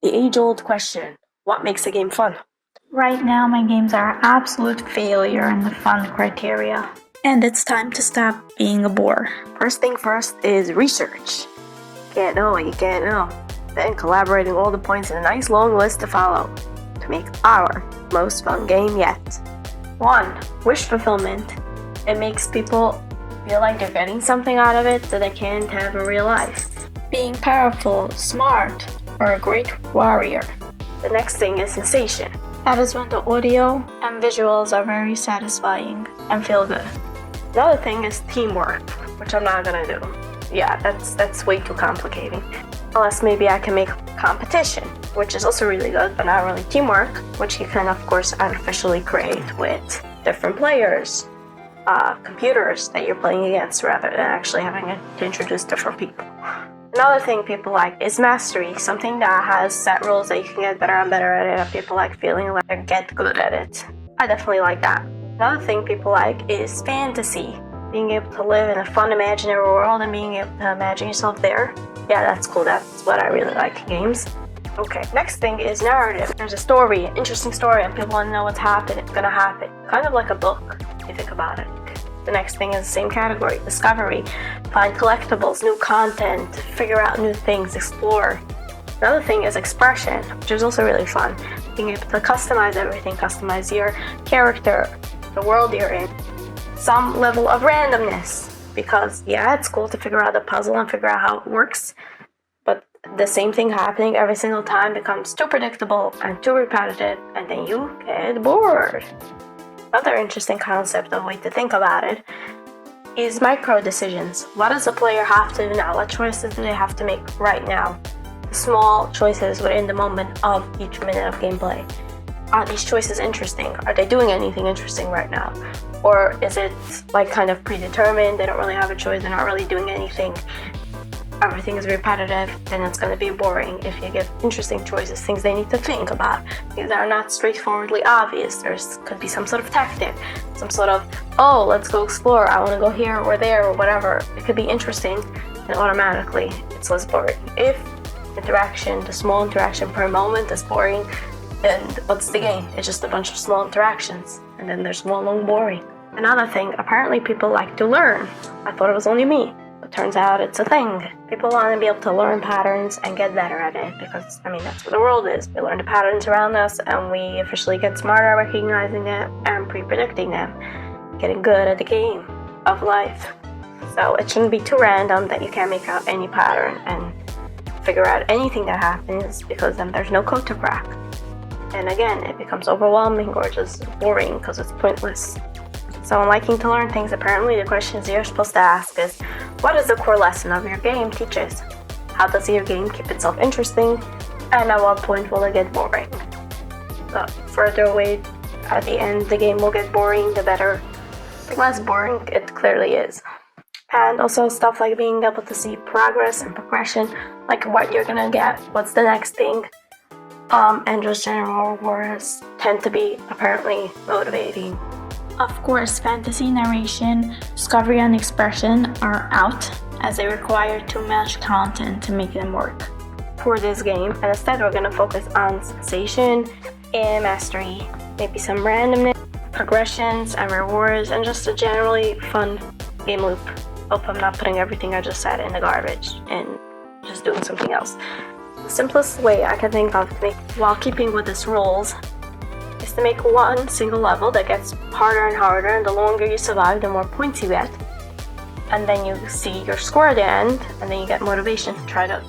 The age-old question, what makes a game fun? Right now, my games are an absolute failure in the fun criteria. And it's time to stop being a bore. First thing first is research. Can't know what you can't know. Then collaborating all the points in a nice long list to follow to make our most fun game yet. 1. Wish fulfillment. It makes people feel like they're getting something out of it that they can't have in real life. Being powerful, smart, or a great warrior. The next thing is sensation. That is when the audio and visuals are very satisfying and feel good. Another thing is teamwork, which I'm not gonna do. Yeah, that's way too complicating. Unless maybe I can make competition, which is also really good, but not really teamwork, which you can of course artificially create with different players, computers that you're playing against rather than actually having to introduce different people. Another thing people like is mastery, something that has set rules that you can get better and better at it, and people like feeling like they get good at it. I definitely like that. Another thing people like is fantasy, being able to live in a fun imaginary world and being able to imagine yourself there. Yeah, that's cool. That's what I really like in games. Okay, next thing is narrative. There's a story, an interesting story, and people want to know what's happening. It's gonna happen. Kind of like a book, if you think about it. The next thing is the same category, discovery. Find collectibles, new content, figure out new things, explore. Another thing is expression, which is also really fun. Being able to customize everything, customize your character, the world you're in. Some level of randomness, because yeah, it's cool to figure out the puzzle and figure out how it works, but the same thing happening every single time becomes too predictable and too repetitive, and then you get bored. Another interesting concept or way to think about it is micro decisions. What does a player have to do now? What choices do they have to make right now? Small choices within the moment of each minute of gameplay. Are these choices interesting? Are they doing anything interesting right now? Or is it like kind of predetermined? They don't really have a choice, they're not really doing anything. Everything is repetitive, then it's going to be boring. If you give interesting choices, things they need to think about, things that are not straightforwardly obvious. There's could be some sort of tactic, some sort of, oh, let's go explore, I want to go here or there or whatever. It could be interesting, and automatically it's less boring. If interaction, the small interaction per moment is boring, then what's the game? It's just a bunch of small interactions, and then there's one long boring. Another thing, apparently people like to learn. I thought it was only me. But turns out it's a thing. People want to be able to learn patterns and get better at it because, that's what the world is. We learn the patterns around us and we officially get smarter at recognizing them and pre-predicting them. Getting good at the game of life. So it shouldn't be too random that you can't make out any pattern and figure out anything that happens, because then there's no code to crack. And again, it becomes overwhelming or just boring because it's pointless. So in liking to learn things, apparently the questions you're supposed to ask is, what is the core lesson of your game teaches? How does your game keep itself interesting? And at what point will it get boring? The further away at the end the game will get boring, the better. The less boring it clearly is. And also stuff like being able to see progress and progression, like what you're gonna get, what's the next thing. And just general rewards tend to be apparently motivating. Of course, fantasy narration, discovery, and expression are out, as they require too much content to make them work for this game, and instead we're going to focus on sensation and mastery, maybe some randomness, progressions and rewards, and just a generally fun game loop. Hope I'm not putting everything I just said in the garbage and just doing something else. The simplest way I can think of to make, while keeping with its rules, is to make one single level that gets harder and harder, and the longer you survive, the more points you get. And then you see your score at the end, and then you get motivation to try to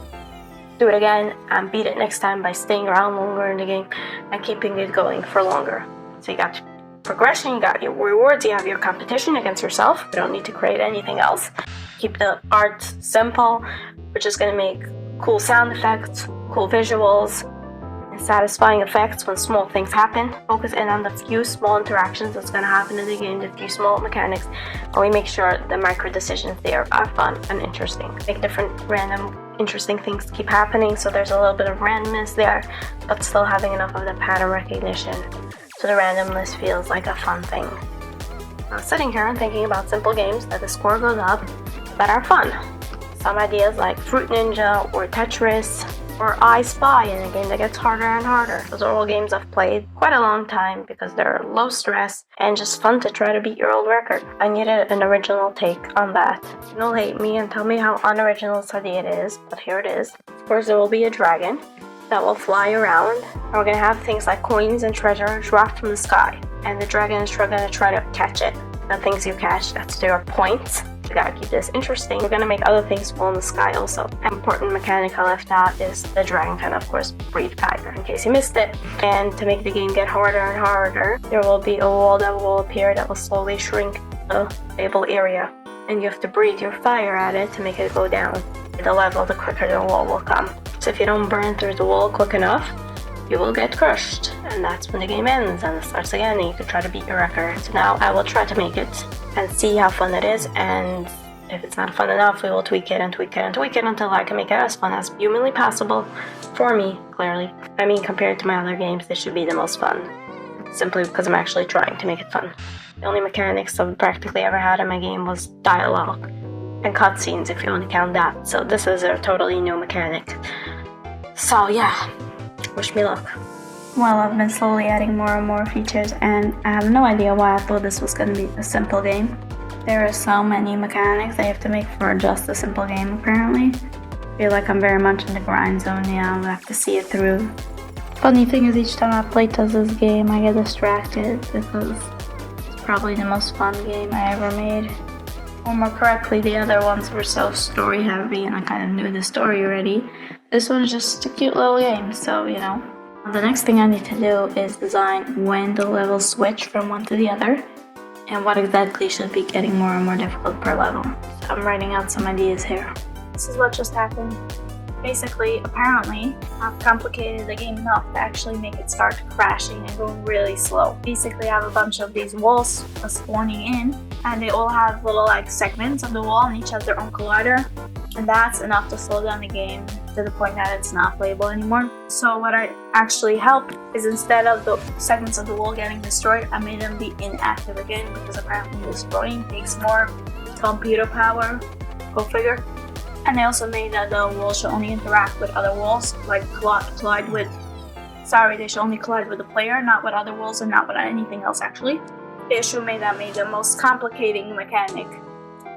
do it again and beat it next time by staying around longer in the game and keeping it going for longer. So you got progression, you got your rewards, you have your competition against yourself. You don't need to create anything else. Keep the art simple, which is going to make cool sound effects, cool visuals, satisfying effects when small things happen. Focus in on the few small interactions that's going to happen in the game, the few small mechanics, and we make sure the micro decisions there are fun and interesting. Make different random interesting things keep happening, so there's a little bit of randomness there, but still having enough of the pattern recognition so the randomness feels like a fun thing. Now, sitting here and thinking about simple games that the score goes up but are fun. Some ideas like Fruit Ninja or Tetris or I Spy in a game that gets harder and harder. Those are all games I've played quite a long time because they're low stress and just fun to try to beat your old record. I needed an original take on that. You'll hate me and tell me how unoriginal this idea it is, but here it is. Of course, there will be a dragon that will fly around, and we're gonna have things like coins and treasure drop from the sky, and the dragon is gonna try to catch it. The things you catch, that's their points. We gotta keep this interesting. We're gonna make other things fall in the sky also. An important mechanic I left out is the dragon can of course breathe fire, in case you missed it. And to make the game get harder and harder, there will be a wall that will appear that will slowly shrink the playable area. And you have to breathe your fire at it to make it go down. The level, the quicker the wall will come. So if you don't burn through the wall quick enough, you will get crushed, and that's when the game ends and it starts again and you can try to beat your record. So now I will try to make it and see how fun it is, and if it's not fun enough, we will tweak it and tweak it and tweak it until I can make it as fun as humanly possible for me, clearly. I mean, compared to my other games, this should be the most fun, simply because I'm actually trying to make it fun. The only mechanics I've practically ever had in my game was dialogue and cutscenes, if you want to count that. So this is a totally new mechanic. So yeah, wish me luck. Well, I've been slowly adding more and more features, and I have no idea why I thought this was going to be a simple game. There are so many mechanics I have to make for just a simple game, apparently. I feel like I'm very much in the grind zone now, I have to see it through. Funny thing is, each time I play this game, I get distracted because it's probably the most fun game I ever made. Or more correctly, the other ones were so story heavy and I kind of knew the story already. This one's just a cute little game, so you know. The next thing I need to do is design when the levels switch from one to the other and what exactly should be getting more and more difficult per level. So I'm writing out some ideas here. This is what just happened. Basically, apparently, I've complicated the game enough to actually make it start crashing and going really slow. Basically, I have a bunch of these walls spawning in, and they all have little like segments of the wall and each has their own collider. And that's enough to slow down the game to the point that it's not playable anymore. So what I actually helped is, instead of the segments of the wall getting destroyed, I made them be inactive again, because apparently destroying takes more computer power. Go figure. And I also made that the walls should only interact with other walls, like they should only collide with the player, not with other walls and not with anything else actually. The issue made the most complicating mechanic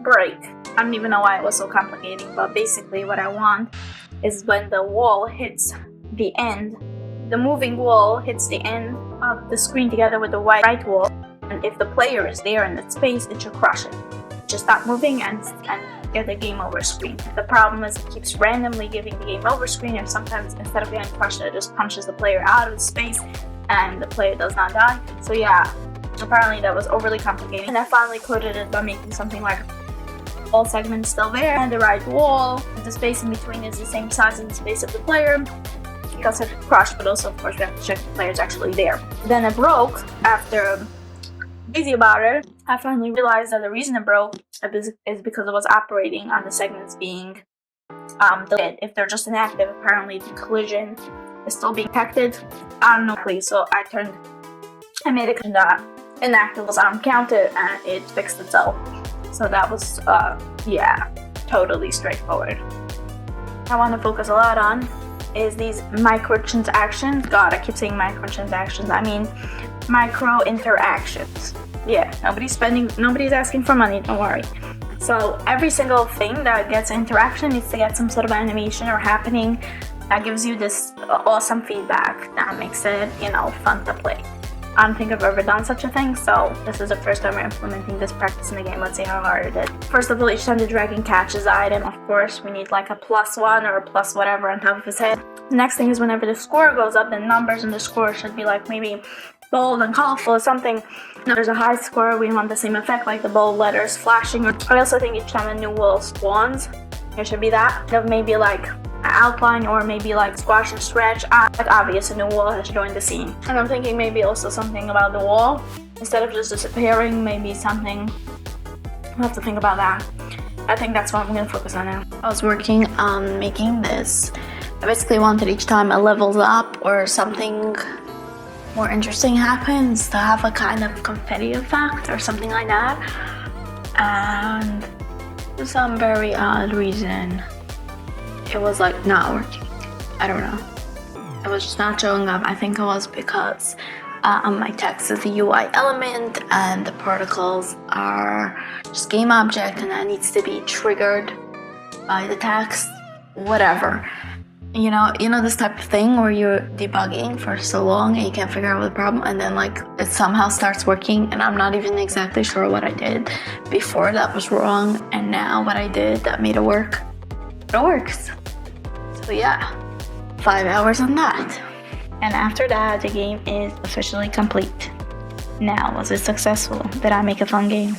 break. I don't even know why it was so complicating, but basically what I want is when the wall hits the end, the moving wall hits the end of the screen together with the right wall, and if the player is there in that space, it should crush it. Just stop moving and get the game over screen. The problem is it keeps randomly giving the game over screen, and sometimes instead of getting crushed, it just punches the player out of the space and the player does not die. So yeah, apparently that was overly complicated, and I finally coded it by making something like all segments still there, and the right wall, the space in between is the same size as the space of the player, because it crushed, but also of course we have to check the player's actually there. Then it broke. After busy about it, I finally realized that the reason it broke is because it was operating on the segments being delayed. If they're just inactive, apparently the collision is still being detected. I don't know, please. So I made it that inactive was uncounted and it fixed itself. So that was, totally straightforward. I want to focus a lot on is these microtransactions. God, I keep saying microtransactions. I mean micro interactions. Yeah, nobody's asking for money, don't worry. So every single thing that gets interaction needs to get some sort of animation or happening that gives you this awesome feedback that makes it, fun to play. I don't think I've ever done such a thing, so this is the first time we're implementing this practice in the game. Let's see how hard it is. First of all, each time the dragon catches an item, of course, we need like a +1 or a plus whatever on top of his head. The next thing is whenever the score goes up, the numbers in the score should be like maybe bold and colorful or something. If there's a high score, we want the same effect, like the bold letters flashing. I also think each time a new wall spawns, there should be that. Maybe like outline, or maybe like squash and stretch. Like obvious, a new wall has joined the scene. And I'm thinking maybe also something about the wall, instead of just disappearing, maybe something. I'll have to think about that. I think that's what I'm gonna focus on now. I was working on making this. I basically wanted each time it levels up or something more interesting happens to have a kind of confetti effect or something like that. And for some very odd reason, it was like not working. I don't know. It was just not showing up. I think it was because on my text is a UI element and the protocols are just game object and that needs to be triggered by the text, whatever. You know this type of thing where you're debugging for so long and you can't figure out the problem, and then like it somehow starts working, and I'm not even exactly sure what I did before that was wrong, and now what I did that made it work. It works. So yeah, 5 hours on that. And after that, the game is officially complete. Now, was it successful? Did I make a fun game?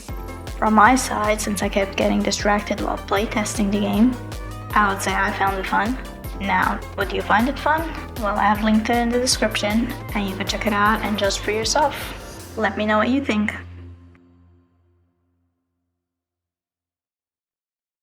From my side, since I kept getting distracted while playtesting the game, I would say I found it fun. Now, would you find it fun? Well, I have linked it in the description, and you can check it out and judge for yourself. Let me know what you think.